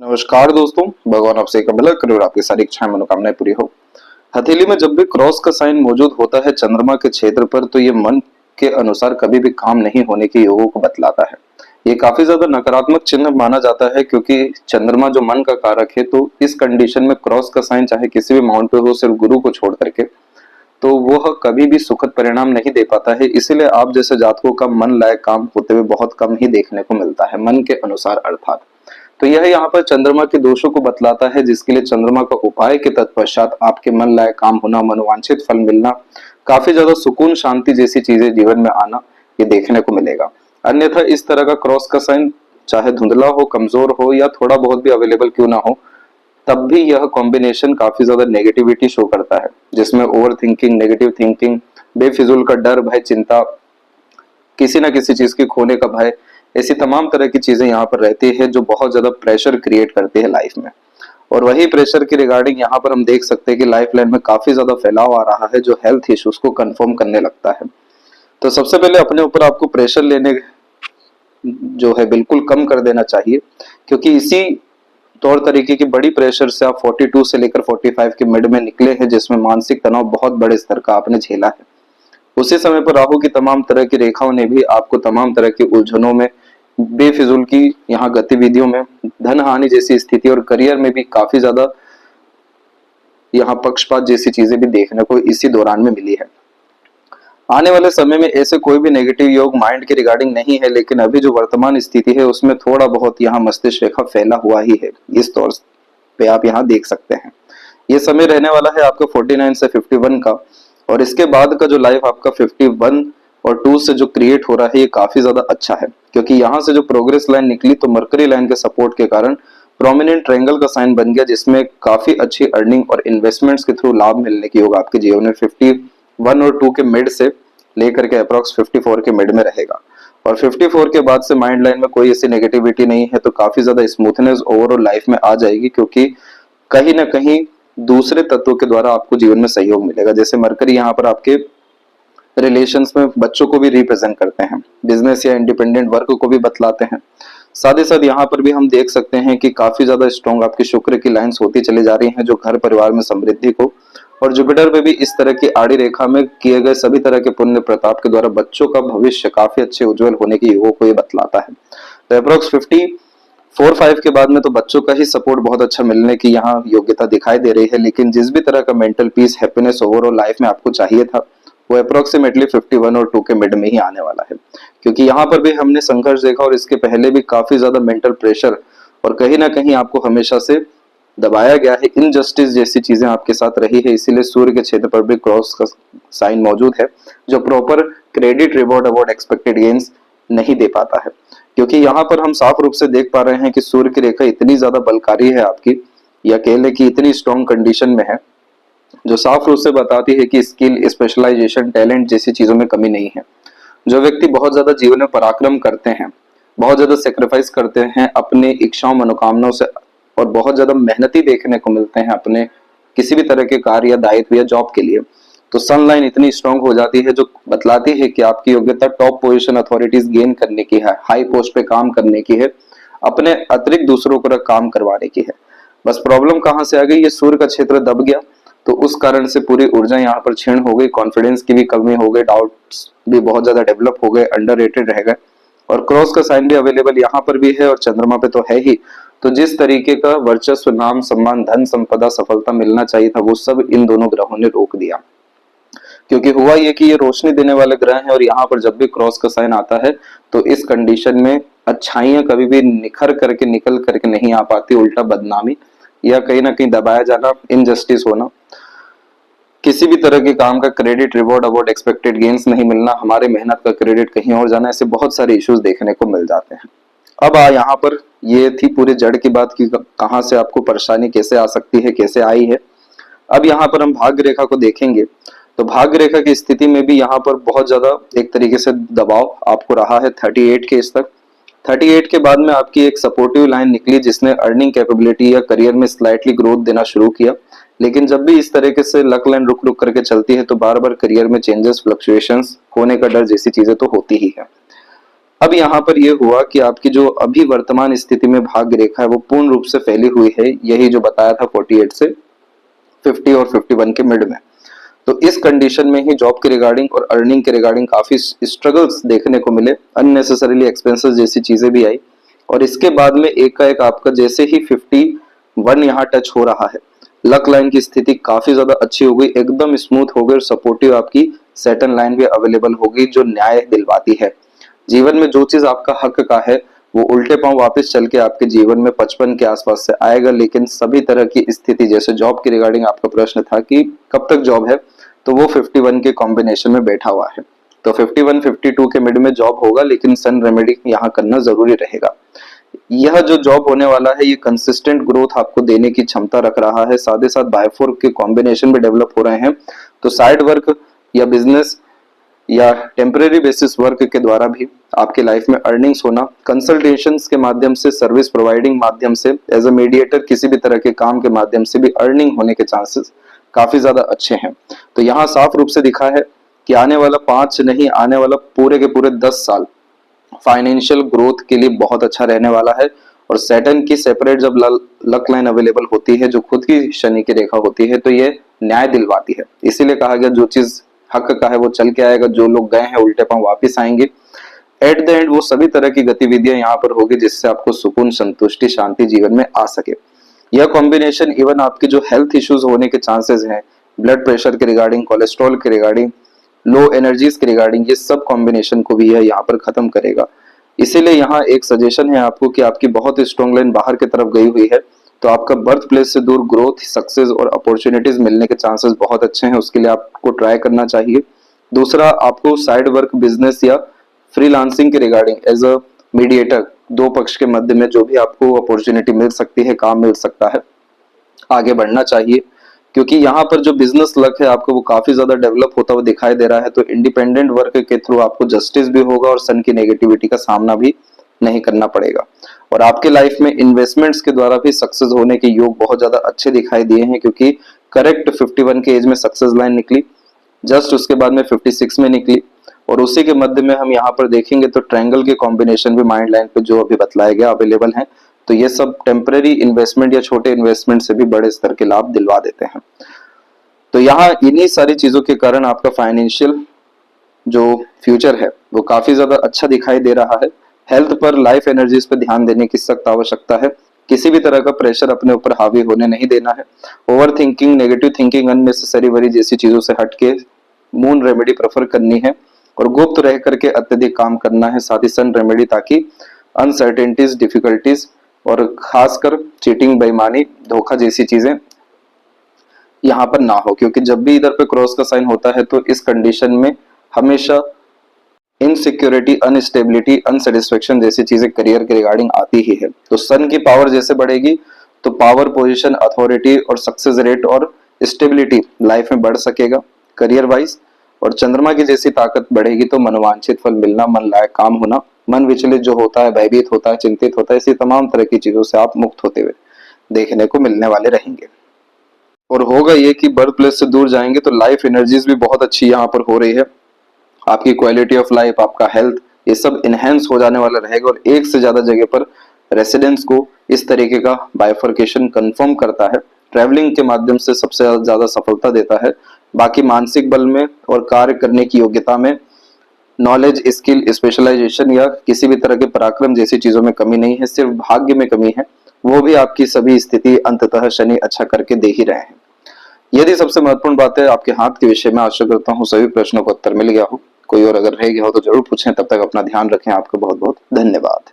नमस्कार दोस्तों, भगवान आपसे एक भला करे और आपकी सारी इच्छाएं मनोकामनाएं पूरी हो। हथेली में जब भी क्रॉस का साइन मौजूद होता है चंद्रमा के क्षेत्र पर, तो ये मन के अनुसार कभी भी काम नहीं होने के योगों को बतलाता है। ये काफी ज्यादा नकारात्मक चिन्ह माना जाता है, क्योंकि चंद्रमा जो मन का कारक है, तो इस कंडीशन में क्रॉस का साइन चाहे किसी भी माउंट पे हो, सिर्फ गुरु को छोड़ करके, तो वह कभी भी सुखद परिणाम नहीं दे पाता है। इसीलिए आप जैसे जातकों का मन लायक काम होते हुए बहुत कम ही देखने को मिलता है, मन के अनुसार अर्थात। तो यह यहाँ पर चंद्रमा के दोषों को बतलाता है, जिसके लिए चंद्रमा का उपाय के तत्पश्चात आपके मन लायक काम होना, मनोवांछित फल मिलना, काफी ज्यादा सुकून शांति जैसी चीजें जीवन में आना, ये देखने को मिलेगा। अन्यथा इस तरह का क्रॉस का साइन चाहे धुंधला हो, कमजोर हो या थोड़ा बहुत भी अवेलेबल क्यों ना हो, तब भी यह कॉम्बिनेशन काफी ज्यादा नेगेटिविटी शो करता है, जिसमें ओवर थिंकिंग, नेगेटिव थिंकिंग, बेफिजूल का डर, भय, चिंता, किसी ना किसी चीज के खोने का भय, ऐसी तमाम तरह की चीजें यहाँ पर रहती है जो बहुत ज्यादा प्रेशर क्रिएट करती है लाइफ में। और वही प्रेशर की रिगार्डिंग यहाँ पर हम देख सकते हैं कि लाइफ लाइन में काफी ज्यादा फैलाव आ रहा है, जो हेल्थ इश्यूज को कंफर्म करने लगता है। तो सबसे पहले अपने ऊपर आपको प्रेशर लेने जो है बिल्कुल कम कर देना चाहिए, क्योंकि इसी तौर तरीके की बड़ी प्रेशर से आप 42 से लेकर 45 के मिड में निकले हैं, जिसमें मानसिक तनाव बहुत बड़े स्तर का आपने झेला है। उसी समय पर राहु की तमाम तरह की रेखाओं ने भी आपको तमाम तरह की उलझनों में, बेफिजूल की यहाँ गतिविधियों में, धन हानि जैसी स्थिति और करियर में भी काफी ज्यादा यहाँ पक्षपात जैसी चीजें भी देखने को इसी दौरान में मिली है। आने वाले समय में ऐसे कोई भी नेगेटिव योग माइंड के रिगार्डिंग नहीं है, लेकिन अभी जो वर्तमान स्थिति है उसमें थोड़ा बहुत यहाँ मस्तिष्क रेखा फैला हुआ ही है। इस तौर पे आप यहाँ देख सकते हैं ये समय रहने वाला है आपका 49 से 51 का, और इसके बाद का जो लाइफ आपका 51 और 2 से जो क्रिएट हो रहा है, ये काफी ज्यादा अच्छा है, क्योंकि यहाँ से जो प्रोग्रेस लाइन निकली तो मरकरी लाइन के सपोर्ट के कारण प्रोमिनेंट ट्रायंगल का साइन बन गया, जिसमें काफी अच्छी अर्निंग और इन्वेस्टमेंट्स के थ्रू लाभ मिलने की योग आपके जीवन में 51 और 2 के मिड से लेकर के अप्रोक्स 54 के मिड में रहेगा। और 54 के बाद से माइंड लाइन में कोई ऐसी नेगेटिविटी नहीं है, तो काफी ज्यादा स्मूथनेस ओवरऑल लाइफ में आ जाएगी, क्योंकि कहीं ना कहीं दूसरे तत्वों के द्वारा आपको जीवन में सहयोग मिलेगा। जैसे मरकरी यहाँ पर आपके रिलेशंस में बच्चों को भी रिप्रेजेंट करते हैं, बिजनेस या इंडिपेंडेंट वर्क को भी बतलाते हैं। साथ ही साथ यहाँ पर भी हम देख सकते हैं कि काफी ज्यादा स्ट्रॉन्ग आपकी शुक्र की लाइंस होती चली जा रही हैं, जो घर परिवार में समृद्धि को, और जुपिटर पे भी इस तरह की आड़ी रेखा में किए गए सभी तरह के पुण्य प्रताप के द्वारा बच्चों का भविष्य काफी अच्छे उज्जवल होने के योगों को ये बतलाता है। तो अप्रोक्स 54-5 के बाद में तो बच्चों का ही सपोर्ट बहुत अच्छा मिलने की यहाँ योग्यता दिखाई दे रही है, लेकिन जिस भी तरह का mental peace, happiness overall life में आपको चाहिए था, वो अप्रोक्सीमेटली 51 और 2 के मिड में ही आने वाला है। क्योंकि यहाँ पर भी हमने संघर्ष देखा, और इसके पहले भी काफी ज्यादा मेंटल प्रेशर और कहीं ना कहीं आपको हमेशा से दबाया गया है, इनजस्टिस जैसी चीजें आपके साथ रही है। इसीलिए सूर्य के क्षेत्र पर भी क्रॉस का साइन मौजूद है, जो proper credit, reward, award, expected gains नहीं दे पाता है। क्योंकि यहाँ पर हम साफ रूप से देख पा रहे हैं कि सूर्य की रेखा इतनी ज्यादा बलकारी है आपकी, या कह लें कि इतनी स्ट्रॉन्ग कंडीशन में है, जो साफ रूप से बताती है कि स्किल, स्पेशलाइजेशन, टैलेंट जैसी चीजों में कमी नहीं है। जो व्यक्ति बहुत ज्यादा जीवन में पराक्रम करते हैं, बहुत ज्यादा सेक्रीफाइस करते हैं अपनी इच्छाओं, मनोकामनाओं से, और बहुत ज्यादा मेहनती देखने को मिलते हैं अपने किसी भी तरह के कार्य या दायित्व या जॉब के लिए, तो सन लाइन इतनी स्ट्रांग हो जाती है, जो बतलाती है कि आपकी योग्यता टॉप पोजीशन, अथॉरिटीज गेन करने की है, हाई पोस्ट पे काम करने की है, अपने अतिरिक्त दूसरों को काम करवाने की है। बस प्रॉब्लम कहाँ से आ गई, ये सूर्य का क्षेत्र दब गया, तो उस कारण से पूरी ऊर्जा यहाँ पर क्षीण हो गई, कॉन्फिडेंस की भी कमी हो गई, डाउट्स भी बहुत ज्यादा डेवलप हो गए, अंडररेटेड रह गए। और क्रॉस का साइन भी अवेलेबल यहाँ पर भी है और चंद्रमा पे तो है ही, तो जिस तरीके का वर्चस्व, नाम, सम्मान, धन, संपदा, सफलता मिलना चाहिए था, वो सब इन दोनों ग्रहों ने रोक दिया। क्योंकि हुआ ये कि ये रोशनी देने वाले ग्रह हैं, और यहाँ पर जब भी क्रॉस का साइन आता है तो इस कंडीशन में अच्छाइयां कभी भी निखर करके, निकल करके नहीं आ पाती, उल्टा बदनामी या कहीं ना कहीं दबाया जाना, इनजस्टिस होना, किसी भी तरह के काम का credit, reward, award, expected gains नहीं मिलना, हमारे मेहनत का क्रेडिट कहीं और जाना, ऐसे बहुत सारे इश्यूज देखने को मिल जाते हैं। अब यहाँ पर ये थी पूरे जड़ की बात की कहां से आपको परेशानी कैसे आ सकती है, कैसे आई है। अब यहाँ पर हम भाग्य रेखा को देखेंगे, तो भाग्य रेखा की स्थिति में भी यहाँ पर बहुत ज्यादा एक तरीके से दबाव आपको रहा है 38 के इस तक। 38 के बाद में आपकी एक सपोर्टिव लाइन निकली, जिसने अर्निंग कैपेबिलिटी या करियर में स्लाइटली ग्रोथ देना शुरू किया। लेकिन जब भी इस तरीके से लक लाइन रुक रुक करके चलती है, तो बार बार करियर में चेंजेस, फ्लक्चुएशंस होने का डर जैसी चीजें तो होती ही है। अब यहाँ पर यह हुआ कि आपकी जो अभी वर्तमान स्थिति में भाग्य रेखा है वो पूर्ण रूप से फैली हुई है, यही जो बताया था 48 से 50 और 51 के मिड में। तो इस कंडीशन में ही जॉब के रिगार्डिंग और अर्निंग के रिगार्डिंग काफी स्ट्रगल्स देखने को मिले, अननेसेसरीली एक्सपेंसेस जैसी चीजें भी आई। और इसके बाद में एक का एक आपका जैसे ही 51 यहाँ टच हो रहा है, लक लाइन की स्थिति काफी ज्यादा अच्छी हो गई, एकदम स्मूथ हो गई और सपोर्टिव आपकी सेटन लाइन भी अवेलेबल हो गई जो न्याय दिलवाती है। जीवन में जो चीज आपका हक का है वो उल्टे पांव वापस चल के आपके जीवन में 55 के आसपास से आएगा। लेकिन सभी तरह की स्थिति, जैसे जॉब के रिगार्डिंग आपका प्रश्न था कि कब तक जॉब है, तो वो 51 के कॉम्बिनेशन में बैठा हुआ है। तो 51 52 के मिड में जॉब होगा, लेकिन सन रेमेडी यहाँ करना जरूरी रहेगा। यह जो जॉब होने वाला है ये कंसिस्टेंट ग्रोथ आपको देने की क्षमता रख रहा है, साथ ही साथ बाय4 के कॉम्बिनेशन भी डेवलप हो रहे हैं। तो साइड वर्क या बिजनेस या टेम्परेरी बेसिस वर्क के द्वारा भी आपके लाइफ में अर्निंग्स होना, कंसल्टेशंस के माध्यम से, सर्विस प्रोवाइडिंग माध्यम से, एज अ मीडिएटर किसी भी तरह के काम के माध्यम से भी अर्निंग होने के चांसेस काफी ज्यादा अच्छे हैं। तो यहाँ साफ रूप से दिखा है कि आने वाला 5 नहीं, आने वाला पूरे के पूरे 10 साल फाइनेंशियल ग्रोथ के लिए बहुत अच्छा रहने वाला है। और सैटर्न की सेपरेट जब लक लाइन अवेलेबल होती है जो खुद की शनि की रेखा होती है, तो ये न्याय दिलवाती है। इसीलिए कहा गया जो चीज हक का है वो चल के आएगा, जो लोग गए हैं उल्टे पांव वापिस आएंगे। एट द एंड वो सभी तरह की गतिविधियां यहाँ पर होगी जिससे आपको सुकून, संतुष्टि, शांति जीवन में आ सके। यह कॉम्बिनेशन इवन आपके जो हेल्थ इश्यूज होने के चांसेस हैं, ब्लड प्रेशर के रिगार्डिंग, कोलेस्ट्रॉल के रिगार्डिंग, लो एनर्जीज के रिगार्डिंग, ये सब कॉम्बिनेशन को भी यह यहाँ पर खत्म करेगा। इसीलिए यहाँ एक सजेशन है आपको कि आपकी बहुत स्ट्रॉन्ग लाइन बाहर की तरफ गई हुई है, तो आपका बर्थ प्लेस से दूर ग्रोथ, सक्सेस और अपॉर्चुनिटीज मिलने के चांसेस बहुत अच्छे हैं, उसके लिए आपको ट्राई करना चाहिए। दूसरा, आपको साइड वर्क, बिजनेस या फ्रीलांसिंग के रिगार्डिंग एज अ मीडिएटर, दो पक्ष के मध्य में जो भी आपको अपॉर्चुनिटी मिल सकती है, काम मिल सकता है, आगे बढ़ना चाहिए। क्योंकि यहाँ पर जो बिजनेस लक है आपको वो काफी ज्यादा डेवलप होता हुआ दिखाई दे रहा है। तो इंडिपेंडेंट वर्क के थ्रू आपको जस्टिस भी होगा और सन की नेगेटिविटी का सामना भी नहीं करना पड़ेगा। और आपके लाइफ में इन्वेस्टमेंट्स के द्वारा भी सक्सेस होने के योग बहुत ज्यादा अच्छे दिखाई दिए हैं, क्योंकि करेक्ट 51 के एज में सक्सेस लाइन निकली, जस्ट उसके बाद में 56 में निकली, और उसी के मध्य में हम यहाँ पर देखेंगे तो ट्रायंगल के कॉम्बिनेशन भी माइंड लाइन पे जो अभी बतलाया गया अवेलेबल है। तो ये सब टेम्पररी इन्वेस्टमेंट या छोटे इन्वेस्टमेंट से भी बड़े स्तर के लाभ दिलवा देते हैं। तो यहाँ इन्हीं सारी चीजों के कारण आपका फाइनेंशियल जो फ्यूचर है वो काफी ज्यादा अच्छा दिखाई दे रहा है। हेल्थ पर, लाइफ एनर्जीज पर ध्यान देने की सख्त आवश्यकता है। किसी भी तरह का प्रेशर अपने ऊपर हावी होने नहीं देना है। Over thinking, negative thinking, unnecessary worry जैसी चीजों से हटके मून रेमेडी प्रेफर करनी है और गुप्त रह करके अत्यधिक काम करना है, साथ ही सन रेमेडी, ताकि अनसर्टेनिटीज, डिफिकल्टीज और खासकर चीटिंग, बेईमानी, धोखा जैसी चीजें यहाँ पर ना हो। क्योंकि जब भी इधर पे क्रॉस का साइन होता है तो इस कंडीशन में हमेशा इनसिक्योरिटी, अनस्टेबिलिटी, अनसेटिस्फेक्शन जैसी चीजें करियर के रिगार्डिंग आती ही है। तो सन की पावर जैसे बढ़ेगी तो पावर, पोजीशन, अथॉरिटी और सक्सेस रेट और स्टेबिलिटी लाइफ में बढ़ सकेगा करियर वाइज। और चंद्रमा की जैसी ताकत बढ़ेगी तो मनोवांछित फल मिलना, मन लायक काम होना, मन विचलित जो होता है, भयभीत होता है, चिंतित होता है, ऐसी तमाम तरह की चीजों से आप मुक्त होते हुए देखने को मिलने वाले रहेंगे। और होगा ये कि बर्थ प्लेस से दूर जाएंगे तो लाइफ एनर्जीज भी बहुत अच्छी यहाँ पर हो रही है। आपकी क्वालिटी ऑफ लाइफ, आपका हेल्थ, ये सब इनहेंस हो जाने वाला रहेगा। और एक से ज्यादा जगह पर रेसिडेंस को इस तरीके का बाइफर्केशन कंफर्म करता है, ट्रैवलिंग के माध्यम से सबसे ज्यादा सफलता देता है। बाकी मानसिक बल में और कार्य करने की योग्यता में, नॉलेज, स्किल, स्पेशलाइजेशन या किसी भी तरह के पराक्रम जैसी चीजों में कमी नहीं है, सिर्फ भाग्य में कमी है। वो भी आपकी सभी स्थिति अंततः शनि अच्छा करके दे ही रहे हैं। यदि सबसे महत्वपूर्ण बात है आपके हाथ के विषय में, आशा करता हूँ सभी प्रश्नों का उत्तर मिल गया हो। कोई और अगर रह गया हो तो जरूर पूछें। तब तक अपना ध्यान रखें। आपका बहुत बहुत धन्यवाद।